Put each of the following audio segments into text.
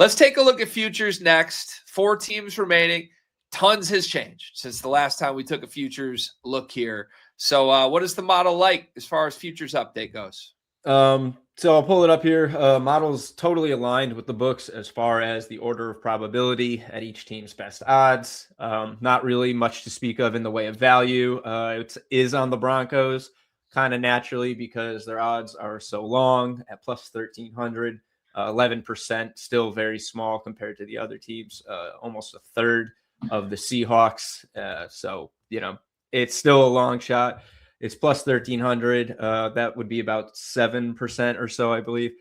Let's take a look at futures next. 4 teams remaining. Tons has changed since the last time we took a futures look here. So what is the model like as far as futures update goes? So I'll pull it up here. Model's totally aligned with the books as far as the order of probability at each team's best odds. Not really much to speak of in the way of value. It is on the Broncos kind of naturally because their odds are so long at plus 1,300. 11%, still very small compared to the other teams, almost a third of the Seahawks. So, it's still a long shot. It's plus 1,300. That would be about 7% or so, I believe.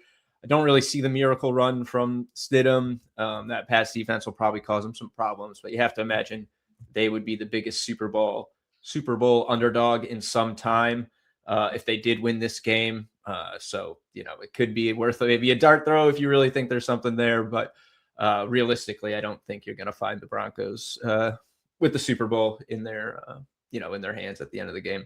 I don't really see the miracle run from Stidham. That pass defense will probably cause them some problems, but you have to imagine they would be the biggest Super Bowl underdog in some time if they did win this game. So, it could be worth maybe a dart throw if you really think there's something there. But realistically, I don't think you're going to find the Broncos with the Super Bowl in their, in their hands at the end of the game.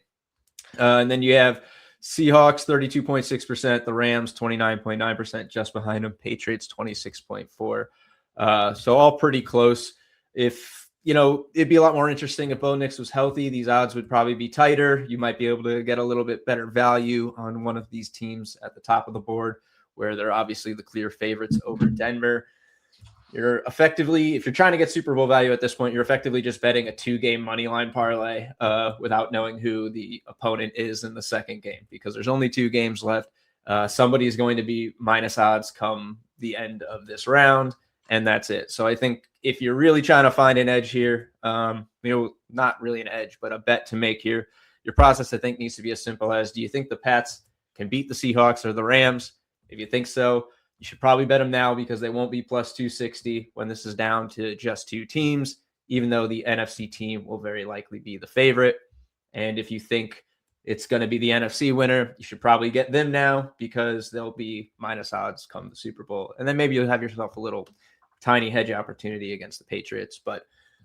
And then you have Seahawks 32.6%, the Rams 29.9%, just behind them. Patriots 26.4%. So all pretty close. If it'd be a lot more interesting if Bo Nix was healthy. These odds would probably be tighter. You might be able to get a little bit better value on one of these teams at the top of the board, where they're obviously the clear favorites over Denver. You're effectively, if you're trying to get Super Bowl value at this point, you're effectively just betting a 2-game money line parlay without knowing who the opponent is in the second game, because there's only 2 games left. Somebody is going to be minus odds come the end of this round, and that's it. So I think if you're really trying to find an edge here, not really an edge, but a bet to make here, your process, I think, needs to be as simple as, do you think the Pats can beat the Seahawks or the Rams? If you think so, you should probably bet them now, because they won't be plus 260 when this is down to just 2 teams, even though the NFC team will very likely be the favorite. And if you think it's going to be the NFC winner, you should probably get them now, because they'll be minus odds come the Super Bowl. And then maybe you'll have yourself a little tiny hedge opportunity against the Patriots. But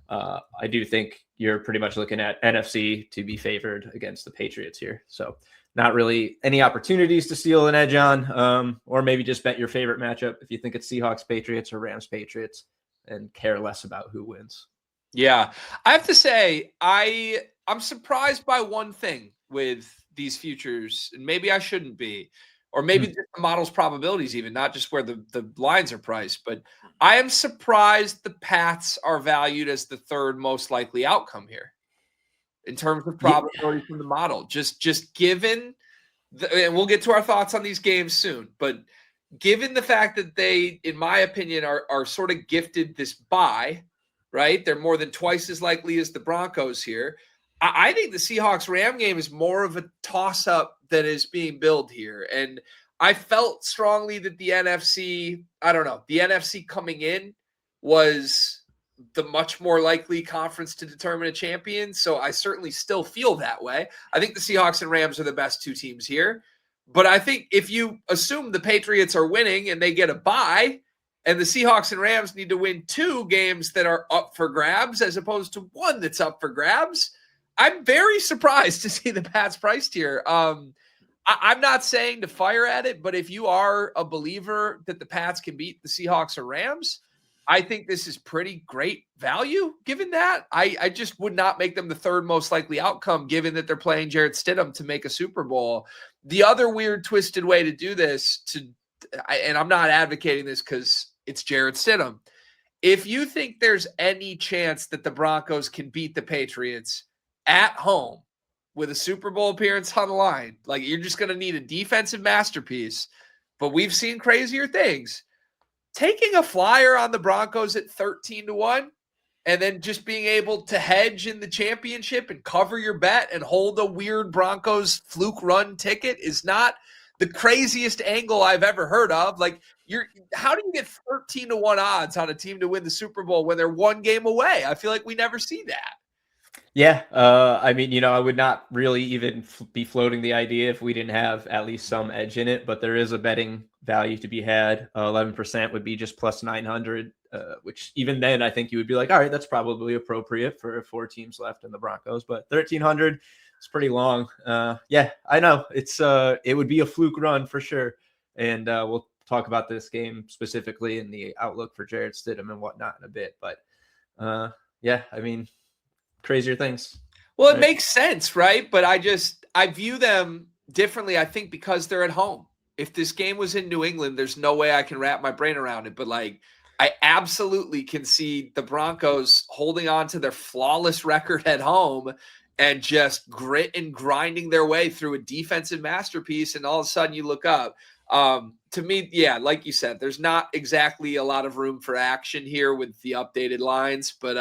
I do think you're pretty much looking at NFC to be favored against the Patriots here. So not really any opportunities to steal an edge on, or maybe just bet your favorite matchup if you think it's Seahawks Patriots or Rams Patriots, and care less about who wins. Yeah, I have to say, I'm surprised by one thing with these futures, and maybe I shouldn't be, or maybe the model's probabilities even, not just where the lines are priced, but I am surprised the Pats are valued as the third most likely outcome here in terms of probability from the model. Just given, and we'll get to our thoughts on these games soon, but given the fact that they, in my opinion, are sort of gifted this bye, right? They're more than twice as likely as the Broncos here. I think the Seahawks-Ram game is more of a toss-up that is being billed here. And I felt strongly that the NFC, the NFC coming in was the much more likely conference to determine a champion. So I certainly still feel that way. I think the Seahawks and Rams are the best 2 teams here. But I think if you assume the Patriots are winning and they get a bye, and the Seahawks and Rams need to win 2 games that are up for grabs as opposed to 1 that's up for grabs, I'm very surprised to see the Pats priced here. I'm not saying to fire at it, but if you are a believer that the Pats can beat the Seahawks or Rams, I think this is pretty great value given that. I just would not make them the third most likely outcome, given that they're playing Jarrett Stidham to make a Super Bowl. The other weird, twisted way to do this, and I'm not advocating this because it's Jarrett Stidham. If you think there's any chance that the Broncos can beat the Patriots at home with a Super Bowl appearance on the line, like, you're just going to need a defensive masterpiece, but we've seen crazier things. Taking a flyer on the Broncos at 13-1 and then just being able to hedge in the championship and cover your bet and hold a weird Broncos fluke run ticket is not the craziest angle I've ever heard of. Like, how do you get 13-1 odds on a team to win the Super Bowl when they're 1 game away? I feel like we never see that. Yeah. I mean, I would not really even be floating the idea if we didn't have at least some edge in it, but there is a betting value to be had. 11% would be just plus 900, which even then I think you would be like, all right, that's probably appropriate for 4 teams left in the Broncos, but 1,300 is pretty long. Yeah, I know it would be a fluke run for sure. And we'll talk about this game specifically and the outlook for Jarrett Stidham and whatnot in a bit. But yeah, I mean, crazier things. Well, it right? makes sense, right? But I view them differently, I think, because they're at home. If this game was in New England, there's no way I can wrap my brain around it. But like, I absolutely can see the Broncos holding on to their flawless record at home and just grit and grinding their way through a defensive masterpiece. And all of a sudden you look up. To me, yeah, like you said, there's not exactly a lot of room for action here with the updated lines, but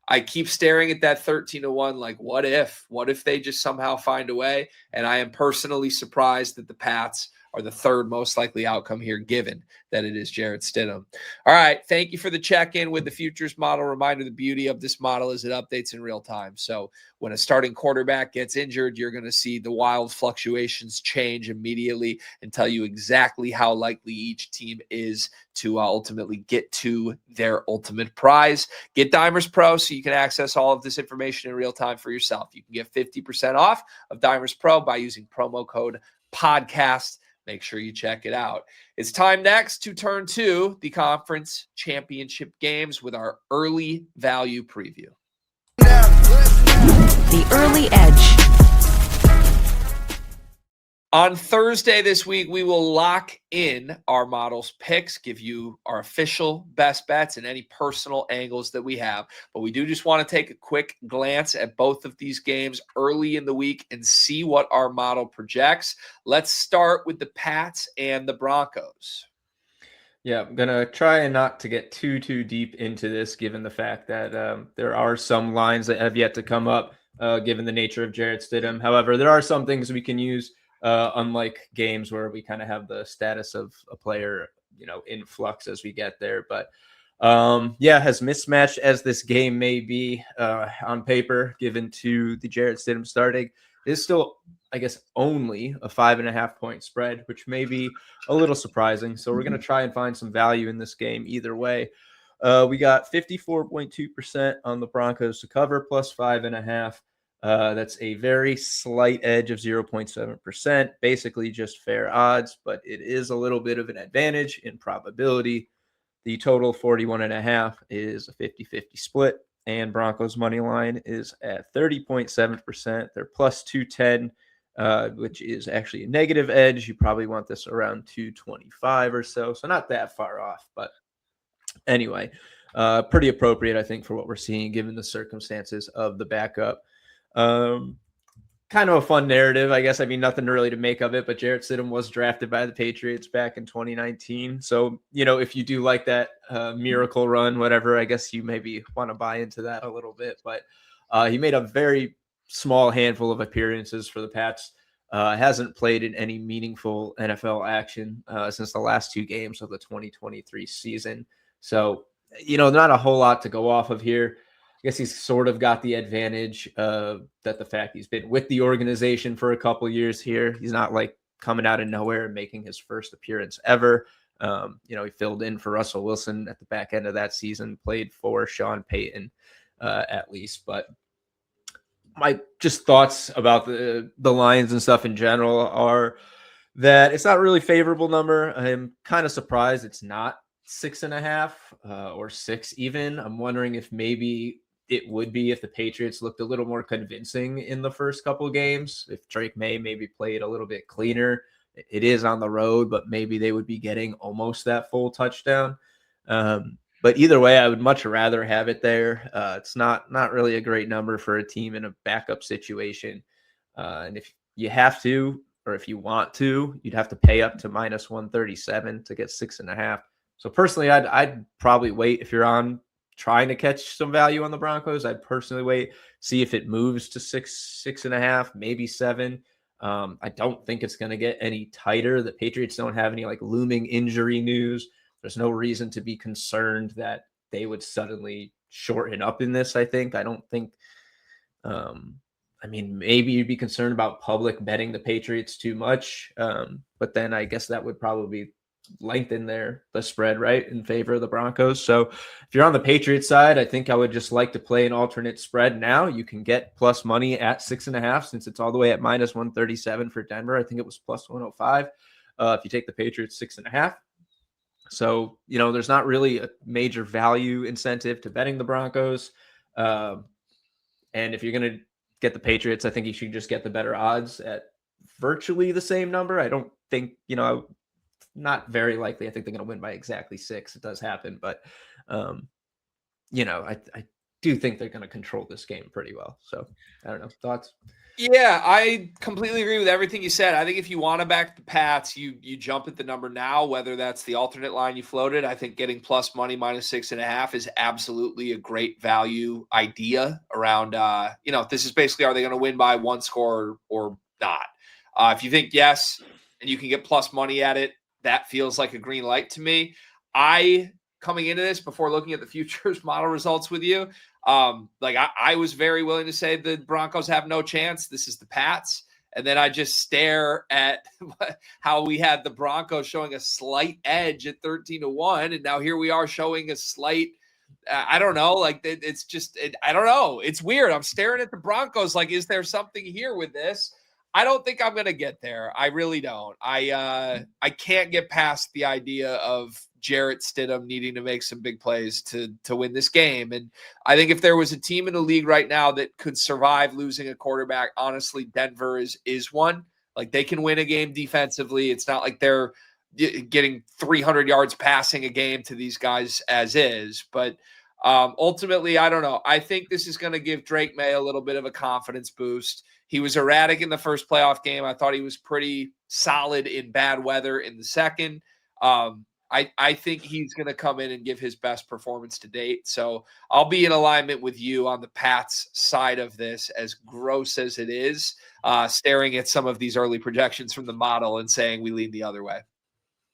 I keep staring at that 13-1. Like, what if they just somehow find a way? And I am personally surprised that the Pats are the third most likely outcome here, given that it is Jarrett Stidham. All right. Thank you for the check-in with the futures model. Reminder, the beauty of this model is it updates in real time. So when a starting quarterback gets injured, you're going to see the wild fluctuations change immediately and tell you exactly how likely each team is to ultimately get to their ultimate prize. Get Dimers Pro so you can access all of this information in real time for yourself. You can get 50% off of Dimers Pro by using promo code podcast. Make sure you check it out. It's time next to turn to the conference championship games with our early value preview. The Early Edge. On Thursday this week, we will lock in our models picks, give you our official best bets and any personal angles that we have. But we do just want to take a quick glance at both of these games early in the week and see what our model projects. Let's start with the Pats and the Broncos. Yeah, I'm going to try and not to get too deep into this, given the fact that there are some lines that have yet to come up, given the nature of Jarrett Stidham. However, there are some things we can use. Unlike games where we kind of have the status of a player, in flux as we get there. But as mismatched as this game may be on paper, given to the Jarrett Stidham starting, is still, I guess, only a 5.5 point spread, which may be a little surprising. So we're going to try and find some value in this game either way. We got 54.2% on the Broncos to cover plus 5.5. That's a very slight edge of 0.7%, basically just fair odds, but it is a little bit of an advantage in probability. The total 41.5 is a 50-50 split, and Broncos money line is at 30.7%. They're plus 210, which is actually a negative edge. You probably want this around 225 or so not that far off, but anyway, pretty appropriate, I think, for what we're seeing given the circumstances of the backup. Kind of a fun narrative, I guess. I mean, nothing really to make of it, but Jarrett Stidham was drafted by the Patriots back in 2019. So, if you do like that miracle run, whatever, I guess you maybe want to buy into that a little bit. But he made a very small handful of appearances for the Pats. Hasn't played in any meaningful NFL action since the last two games of the 2023 season. So, not a whole lot to go off of here. I guess he's sort of got the advantage that the fact he's been with the organization for a couple years here. He's not like coming out of nowhere and making his first appearance ever. He filled in for Russell Wilson at the back end of that season, played for Sean Payton at least. But my just thoughts about the Lions and stuff in general are that it's not a really favorable number. I'm kind of surprised it's not 6.5 or 6 even. I'm wondering if maybe it would be if the Patriots looked a little more convincing in the first couple of games, if Drake May maybe played a little bit cleaner. It is on the road, but maybe they would be getting almost that full touchdown. But either way, I would much rather have it there. It's not really a great number for a team in a backup situation. And if you have to, or if you want to, you'd have to pay up to minus 137 to get 6.5. So personally, I'd probably wait if you're on trying to catch some value on the Broncos. I'd personally wait, see if it moves to 6.5, maybe 7. I don't think it's going to get any tighter. The Patriots don't have any like looming injury news. There's no reason to be concerned that they would suddenly shorten up in this. I don't think, maybe you'd be concerned about public betting the Patriots too much. But then I guess that would probably lengthen the spread, right, in favor of the Broncos. So if you're on the Patriots side, I think I would just like to play an alternate spread now. You can get plus money at 6.5 since it's all the way at minus 137 for Denver. I think it was plus 105. If you take the Patriots, 6.5. So, there's not really a major value incentive to betting the Broncos. And if you're going to get the Patriots, I think you should just get the better odds at virtually the same number. I don't think, not very likely. I think they're going to win by exactly 6. It does happen, but I do think they're going to control this game pretty well. So I don't know. Thoughts? Yeah, I completely agree with everything you said. I think if you want to back the Pats, you jump at the number now, whether that's the alternate line you floated. I think getting plus money -6.5 is absolutely a great value idea around, this is basically, are they going to win by 1 score or not? If you think yes, and you can get plus money at it, that feels like a green light to me. Coming into this, before looking at the futures model results with you, I was very willing to say the Broncos have no chance. This is the Pats. And then I just stare at how we had the Broncos showing a slight edge at 13-1. And now here we are showing a slight, I don't know, I don't know. It's weird. I'm staring at the Broncos like, is there something here with this? I don't think I'm going to get there. I really don't. I can't get past the idea of Jarrett Stidham needing to make some big plays to win this game. And I think if there was a team in the league right now that could survive losing a quarterback, honestly, Denver is one. Like, they can win a game defensively. It's not like they're getting 300 yards passing a game to these guys as is. But ultimately, I don't know. I think this is going to give Drake May a little bit of a confidence boost. He was erratic in the first playoff game. I thought he was pretty solid in bad weather in the second. I think he's going to come in and give his best performance to date. So I'll be in alignment with you on the Pats side of this, as gross as it is, staring at some of these early projections from the model and saying we lean the other way.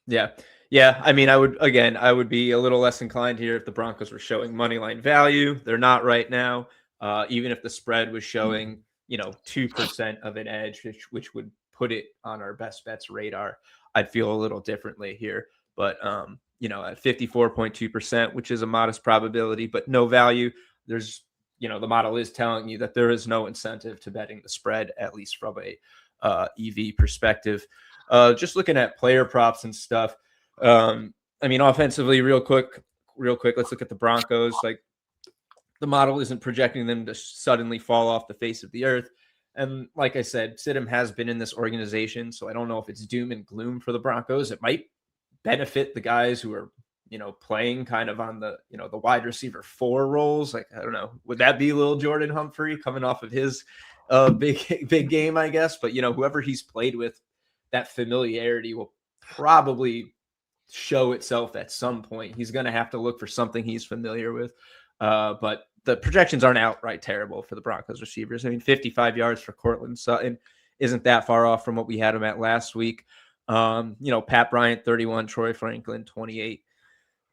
Yeah. Yeah. I mean, I would be a little less inclined here if the Broncos were showing money line value. They're not right now. Even if the spread was showing, 2% of an edge, which would put it on our best bets radar, I'd feel a little differently here. But, at 54.2%, which is a modest probability, but no value, there's, the model is telling you that there is no incentive to betting the spread, at least from a EV perspective. Just looking at player props and stuff. Offensively, real quick, let's look at the Broncos. Like, the model isn't projecting them to suddenly fall off the face of the earth. And like I said, Stidham has been in this organization, so I don't know if it's doom and gloom for the Broncos. It might benefit the guys who are, playing kind of on the, the wide receiver 4 roles. Like, I don't know, would that be little Jordan Humphrey coming off of his big game, I guess? But, whoever he's played with, that familiarity will probably show itself at some point. He's going to have to look for something he's familiar with. But the projections aren't outright terrible for the Broncos receivers. 55 yards for Cortland Sutton isn't that far off from what we had him at last week. Pat Bryant, 31, Troy Franklin, 28,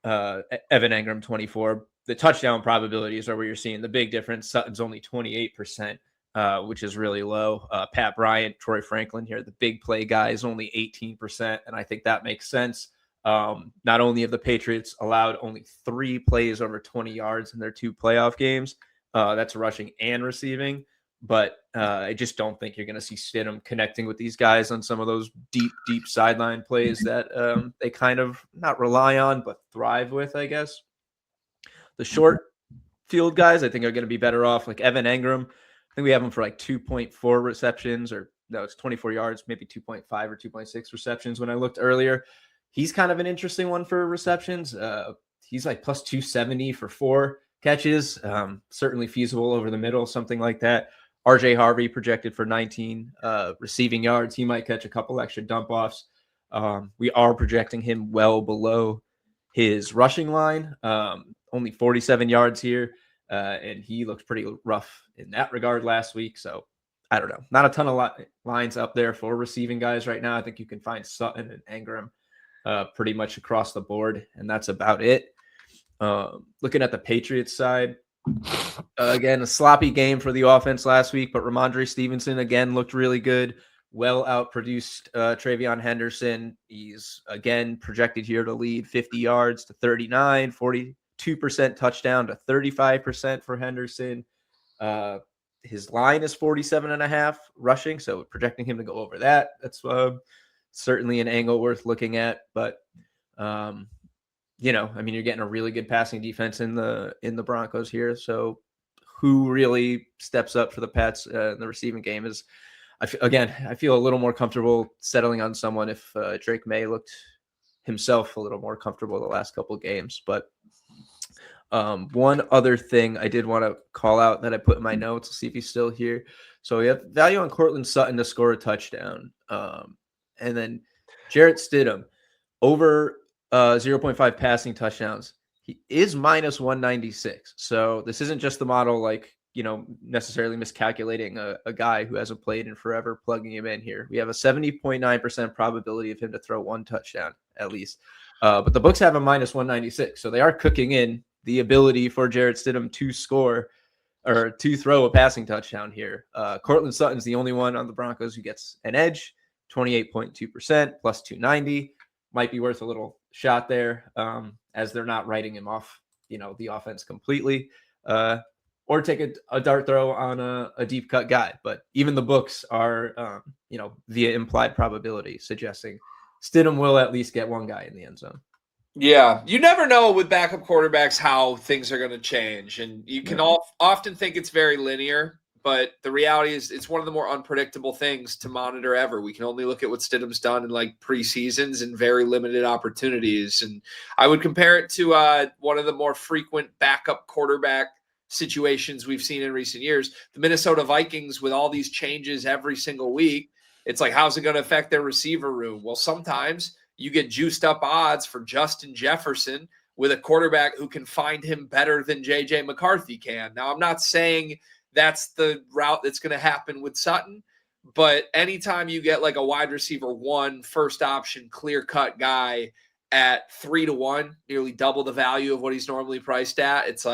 Evan Engram, 24. The touchdown probabilities are where you're seeing the big difference. Sutton's only 28%, which is really low. Pat Bryant, Troy Franklin here, the big play guy, is only 18%. And I think that makes sense. Not only have the Patriots allowed only 3 plays over 20 yards in their 2 playoff games, that's rushing and receiving, but I just don't think you're going to see Stidham connecting with these guys on some of those deep sideline plays that they kind of not rely on, but thrive with, I guess. The short field guys, I think, are going to be better off. Like Evan Engram, I think we have him for like 2.4 receptions, or no, it's 24 yards, maybe 2.5 or 2.6 receptions when I looked earlier. He's kind of an interesting one for receptions. He's like plus 270 for 4 catches. Certainly feasible over the middle, something like that. RJ Harvey projected for 19 receiving yards. He might catch a couple extra dump offs. We are projecting him well below his rushing line. Only 47 yards here. And he looked pretty rough in that regard last week. So I don't know. Not a ton of lines up there for receiving guys right now. I think you can find Sutton and Engram pretty much across the board, and that's about it. Looking at the Patriots side, again, a sloppy game for the offense last week, but Ramondre Stevenson again looked really good. Well outproduced Travion Henderson. He's again projected here to lead 50 yards to 39, 42% touchdown to 35% for Henderson. His line is 47.5 rushing, so projecting him to go over that. That's certainly an angle worth looking at. But you're getting a really good passing defense in the Broncos here. So who really steps up for the Pats in the receiving game is, I feel a little more comfortable settling on someone if Drake May looked himself a little more comfortable the last couple of games. But one other thing I did want to call out that I put in my notes, let's see if he's still here. So we have value on Cortland Sutton to score a touchdown. And then Jarrett Stidham over 0.5 passing touchdowns. He is minus 196. So this isn't just the model necessarily miscalculating a guy who hasn't played in forever, plugging him in here. We have a 70.9% probability of him to throw one touchdown at least. But the books have a minus 196. So they are cooking in the ability for Jarrett Stidham to score or to throw a passing touchdown here. Cortland Sutton's the only one on the Broncos who gets an edge, 28.2% plus 290. Might be worth a little shot there as they're not writing him off, the offense completely. Or take a dart throw on a deep cut guy. But even the books are, via implied probability suggesting Stidham will at least get one guy in the end zone. Yeah, you never know with backup quarterbacks how things are going to change. And you can often think it's very linear, but the reality is it's one of the more unpredictable things to monitor ever. We can only look at what Stidham's done in preseasons and very limited opportunities. And I would compare it to one of the more frequent backup quarterback situations we've seen in recent years. The Minnesota Vikings, with all these changes every single week, it's like, how's it going to affect their receiver room? Well, sometimes you get juiced up odds for Justin Jefferson with a quarterback who can find him better than J.J. McCarthy can. Now, I'm not saying that's the route that's going to happen with Sutton, but anytime you get a wide receiver one, first option, clear-cut guy at 3-1, nearly double the value of what he's normally priced at, it's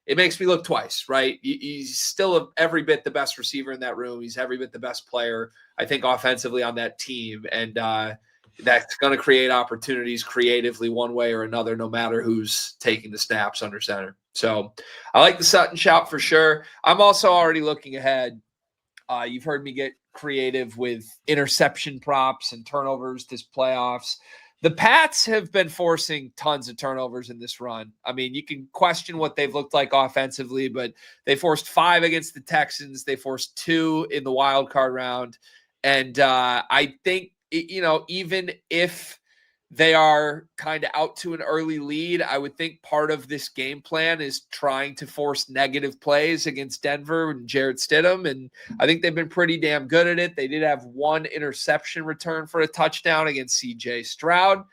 it makes me look twice, right? He's still every bit the best receiver in that room. He's every bit the best player, I think, offensively on that team. And that's going to create opportunities creatively one way or another, no matter who's taking the snaps under center. So I like the Sutton shout for sure. I'm also already looking ahead. You've heard me get creative with interception props and turnovers this playoffs. The Pats have been forcing tons of turnovers in this run. I mean, you can question what they've looked like offensively, but they forced 5 against the Texans. They forced 2 in the wild card round. And I think, even if they are kind of out to an early lead, I would think part of this game plan is trying to force negative plays against Denver and Jarrett Stidham. And I think they've been pretty damn good at it. They did have 1 interception return for a touchdown against C.J. Stroud.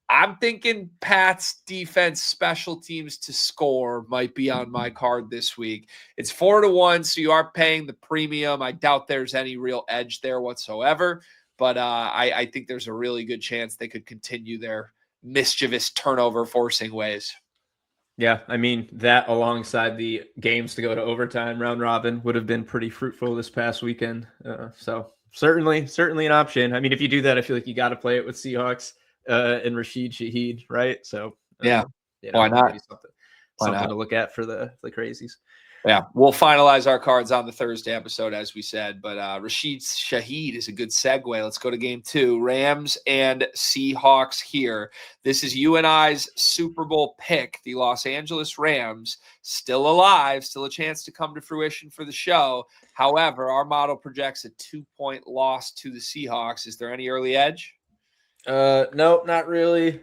I'm thinking Pats defense special teams to score might be on my card this week. It's 4-1, so you are paying the premium. I doubt there's any real edge there whatsoever. But I think there's a really good chance they could continue their mischievous turnover forcing ways. Yeah, I mean, that alongside the games to go to overtime round robin would have been pretty fruitful this past weekend. So certainly an option. I mean, if you do that, I feel like you got to play it with Seahawks and Rashid Shaheed, right? So yeah, why not? Something to look at for the crazies. Yeah, we'll finalize our cards on the Thursday episode, as we said. But Rashid Shaheed is a good segue. Let's go to game 2, Rams and Seahawks here. This is you and I's Super Bowl pick. The Los Angeles Rams still alive, still a chance to come to fruition for the show. However, our model projects a 2-point loss to the Seahawks. Is there any early edge? No, not really.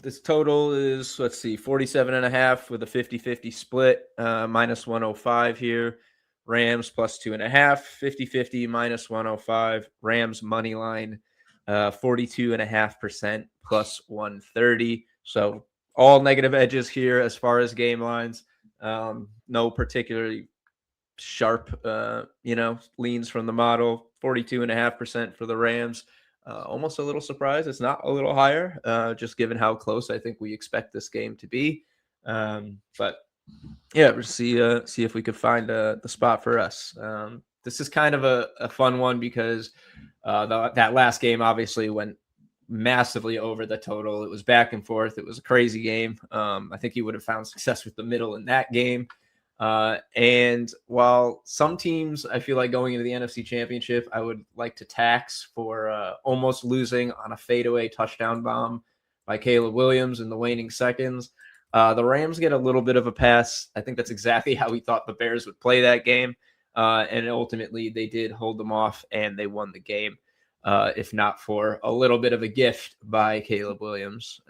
This total is, 47.5 with a 50-50 split, minus 105 here. Rams plus 2.5, 50-50 minus 105. Rams money line, 42.5% plus 130. So all negative edges here as far as game lines. No particularly sharp, leans from the model. 42.5% for the Rams. Almost a little surprised it's not a little higher, just given how close I think we expect this game to be. But yeah, we'll see if we could find the spot for us. This is kind of a fun one because that last game obviously went massively over the total. It was back and forth. It was a crazy game. I think he would have found success with the middle in that game. And while some teams, I feel like going into the NFC Championship, I would like to tax for almost losing on a fadeaway touchdown bomb by Caleb Williams in the waning seconds. The Rams get a little bit of a pass. I think that's exactly how we thought the Bears would play that game. And ultimately, they did hold them off, and they won the game, if not for a little bit of a gift by Caleb Williams.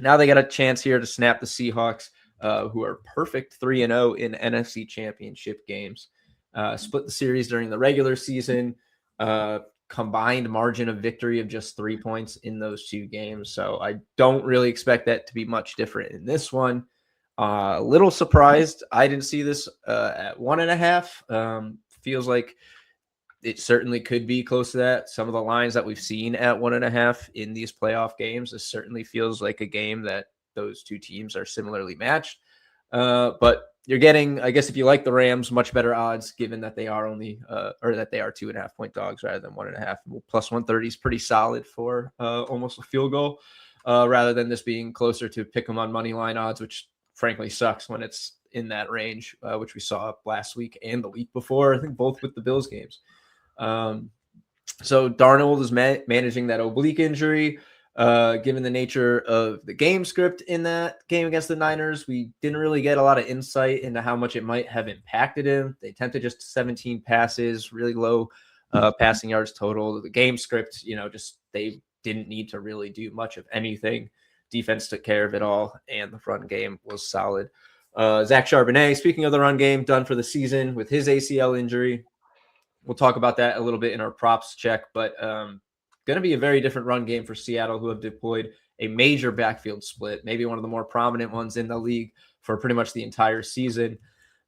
Now they got a chance here to snap the Seahawks, who are perfect 3-0 in NFC Championship games. Split the series during the regular season. Combined margin of victory of just 3 points in those two games. So I don't really expect that to be much different in this one. A little surprised I didn't see this at 1.5. Feels like it certainly could be close to that. Some of the lines that we've seen at 1.5 in these playoff games, this certainly feels like a game that those two teams are similarly matched. But you're getting, I guess, if you like the Rams, much better odds given that they are only, or that they are 2.5-point dogs rather than 1.5. Plus 130 is pretty solid for almost a field goal, rather than this being closer to pick 'em on money line odds, which frankly sucks when it's in that range, which we saw last week and the week before. I think both with the Bills games. So Darnold is managing that oblique injury. Given the nature of the game script in that game against the Niners, we didn't really get a lot of insight into how much it might have impacted him. They attempted just 17 passes, really low passing yards total. The game script, just they didn't need to really do much of anything. Defense took care of it all, and the front game was solid. Zach Charbonnet, speaking of the run game, done for the season with his ACL injury. We'll talk about that a little bit in our props check, but going to be a very different run game for Seattle, who have deployed a major backfield split, maybe one of the more prominent ones in the league for pretty much the entire season.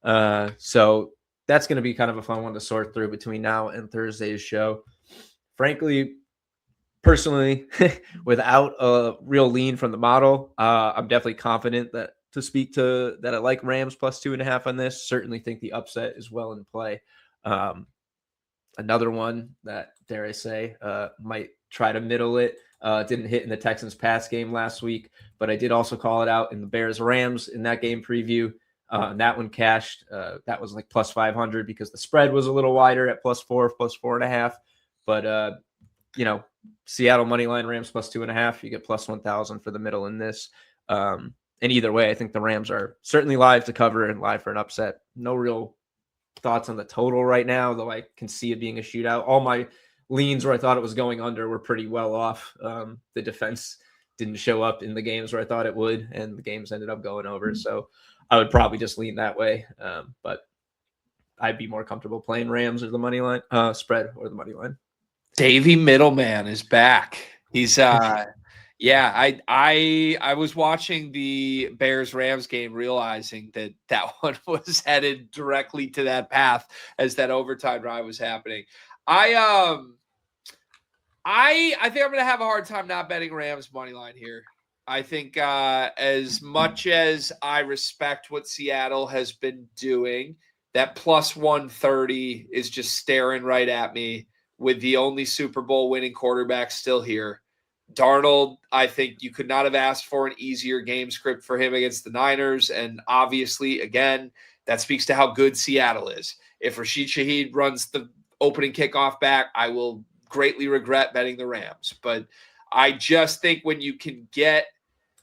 So that's going to be kind of a fun one to sort through between now and Thursday's show. Frankly, personally, without a real lean from the model, I'm definitely confident that I like Rams plus 2.5 on this. Certainly think the upset is well in play. Another one that, dare I say, might try to middle it. Didn't hit in the Texans pass game last week, but I did also call it out in the Bears-Rams in that game preview. That one cashed. That was like plus 500 because the spread was a little wider at plus 4.5. But, Seattle money line Rams plus 2.5. You get plus 1,000 for the middle in this. And either way, I think the Rams are certainly live to cover and live for an upset. No real thoughts on the total right now, though I can see it being a shootout. All my leans where I thought it was going under were pretty well off. The defense didn't show up in the games where I thought it would, and the games ended up going over. So I would probably just lean that way. But I'd be more comfortable playing Rams or the money line spread or the money line. Davey Middleman is back. He's yeah, I was watching the Bears-Rams game, realizing that one was headed directly to that path as that overtime drive was happening. I think I'm going to have a hard time not betting Rams money line here. I think as much as I respect what Seattle has been doing, that plus 130 is just staring right at me with the only Super Bowl winning quarterback still here. Darnold, I think you could not have asked for an easier game script for him against the Niners. And obviously, again, that speaks to how good Seattle is. If Rashid Shaheed runs the opening kickoff back, I will greatly regret betting the Rams. But I just think when you can get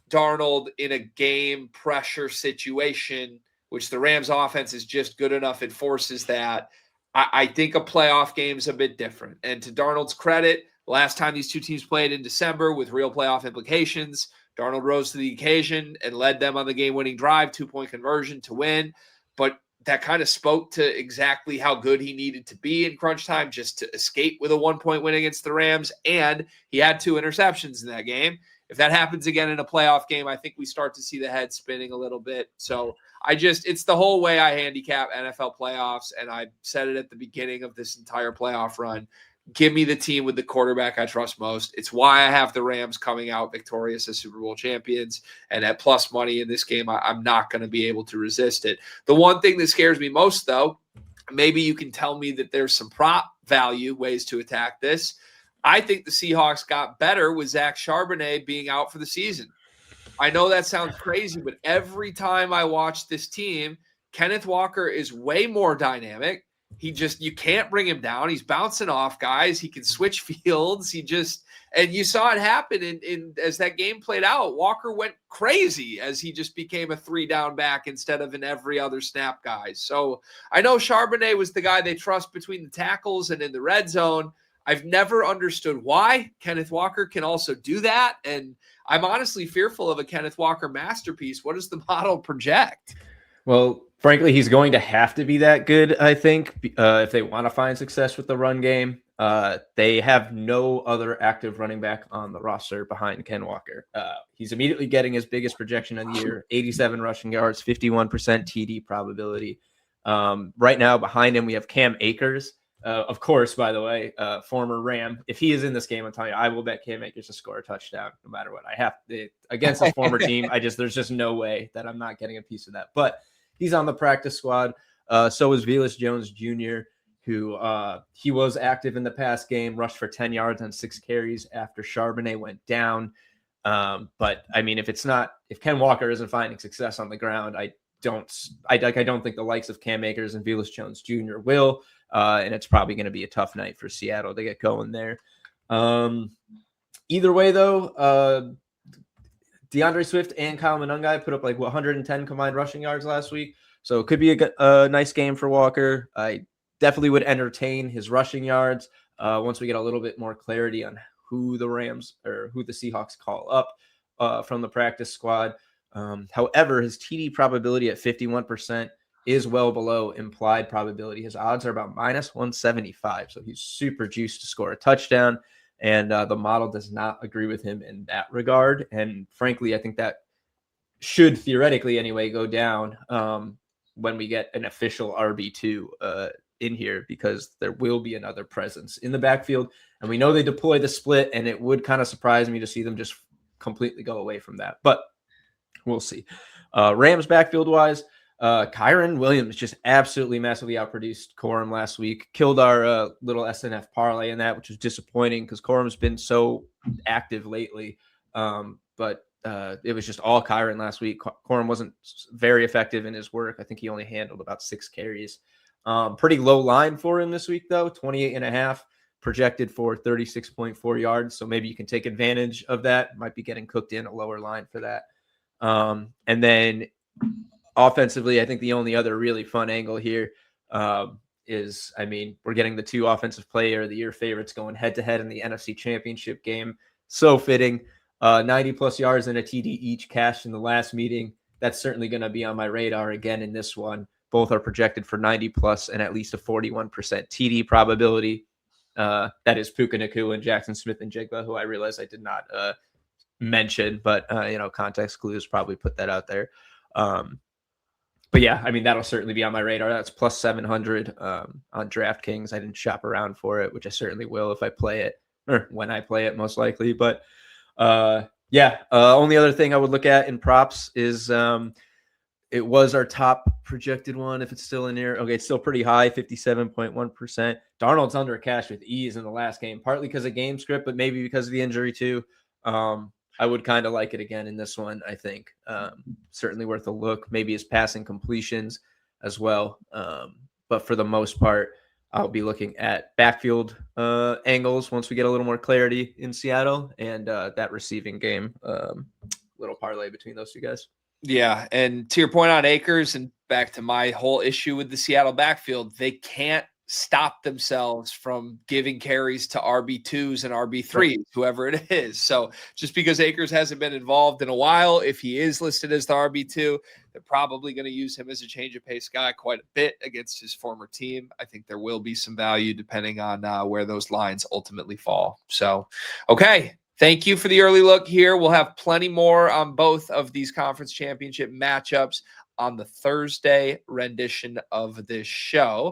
Darnold in a game pressure situation, which the Rams offense is just good enough, it forces that. I think a playoff game is a bit different. And to Darnold's credit, last time these two teams played in December with real playoff implications, Darnold rose to the occasion and led them on the game-winning drive, 2-point conversion to win. But that kind of spoke to exactly how good he needed to be in crunch time just to escape with a 1-point win against the Rams. And he had 2 interceptions in that game. If that happens again in a playoff game, I think we start to see the head spinning a little bit. So it's the whole way I handicap NFL playoffs. And I said it at the beginning of this entire playoff run. Give me the team with the quarterback I trust most. It's why I have the Rams coming out victorious as Super Bowl champions. And at plus money in this game, I'm not going to be able to resist it. The one thing that scares me most, though, maybe you can tell me that there's some prop value ways to attack this. I think the Seahawks got better with Zach Charbonnet being out for the season. I know that sounds crazy, but every time I watch this team, Kenneth Walker is way more dynamic. You can't bring him down. He's bouncing off guys. He can switch fields. And you saw it happen in as that game played out. Walker went crazy as he just became a 3-down back instead of an every other snap guy. So I know Charbonnet was the guy they trust between the tackles and in the red zone. I've never understood why Kenneth Walker can also do that. And I'm honestly fearful of a Kenneth Walker masterpiece. What does the model project? Well, frankly, he's going to have to be that good, I think, if they want to find success with the run game. They have no other active running back on the roster behind Ken Walker. He's immediately getting his biggest projection of the year, 87 rushing yards, 51% TD probability. Right now, behind him, we have Cam Akers. Of course, by the way, former Ram. If he is in this game, I'm telling you, I will bet Cam Akers to score a touchdown no matter what. I have to, against his former team. There's just no way that I'm not getting a piece of that. But he's on the practice squad. So is Velus Jones Jr., who he was active in the past game, rushed for 10 yards on 6 carries after Charbonnet went down. But I mean, if Ken Walker isn't finding success on the ground, I don't think the likes of Cam Akers and Velus Jones Jr. will. And it's probably going to be a tough night for Seattle to get going there. Either way, though, DeAndre Swift and Kyle Monangai put up like 110 combined rushing yards last week. So it could be a nice game for Walker. I definitely would entertain his rushing yards once we get a little bit more clarity on who the Rams or who the Seahawks call up from the practice squad. However, his TD probability at 51% is well below implied probability. His odds are about -175. So he's super juiced to score a touchdown. And the model does not agree with him in that regard. And frankly, I think that should theoretically anyway go down when we get an official RB2 in here, because there will be another presence in the backfield. And we know they deploy the split, and it would kind of surprise me to see them just completely go away from that. But we'll see. Rams backfield wise, Kyron Williams just absolutely massively outproduced Corum last week. Killed our little SNF parlay in that, which was disappointing because Corum's been so active lately. But it was just all Kyron last week. Corum wasn't very effective in his work. I think he only handled about 6 carries. Pretty low line for him this week, though, 28.5, projected for 36.4 yards. So maybe you can take advantage of that. Might be getting cooked in a lower line for that. And then offensively, I think the only other really fun angle here is, I mean, we're getting the 2 offensive player of the year favorites going head to head in the NFC Championship game. So fitting. 90 plus yards and a TD each cashed in the last meeting. That's certainly going to be on my radar again in this one. Both are projected for 90 plus and at least a 41% TD probability. That is Puka Nacua and Jackson Smith-Njigba, who I realize I did not mention, but context clues probably put that out there. But yeah, I mean, that'll certainly be on my radar. That's plus 700 on DraftKings. I didn't shop around for it, which I certainly will if I play it, or when I play it, most likely. But only other thing I would look at in props is it was our top projected one. If it's still in here, okay, it's still pretty high, 57.1%. Darnold's under cash with ease in the last game, partly because of game script, but maybe because of the injury too. I would kind of like it again in this one, I think. Certainly worth a look. Maybe his passing completions as well. But for the most part, I'll be looking at backfield angles once we get a little more clarity in Seattle, and that receiving game, little parlay between those 2 guys. Yeah, and to your point on Akers, and back to my whole issue with the Seattle backfield, they can't stop themselves from giving carries to RB2s and RB3s, right, whoever it is. So just because Akers hasn't been involved in a while, if he is listed as the RB2, they're probably going to use him as a change of pace guy quite a bit against his former team. I think there will be some value depending on where those lines ultimately fall. So, okay. Thank you for the early look here. We'll have plenty more on both of these conference championship matchups on the Thursday rendition of this show.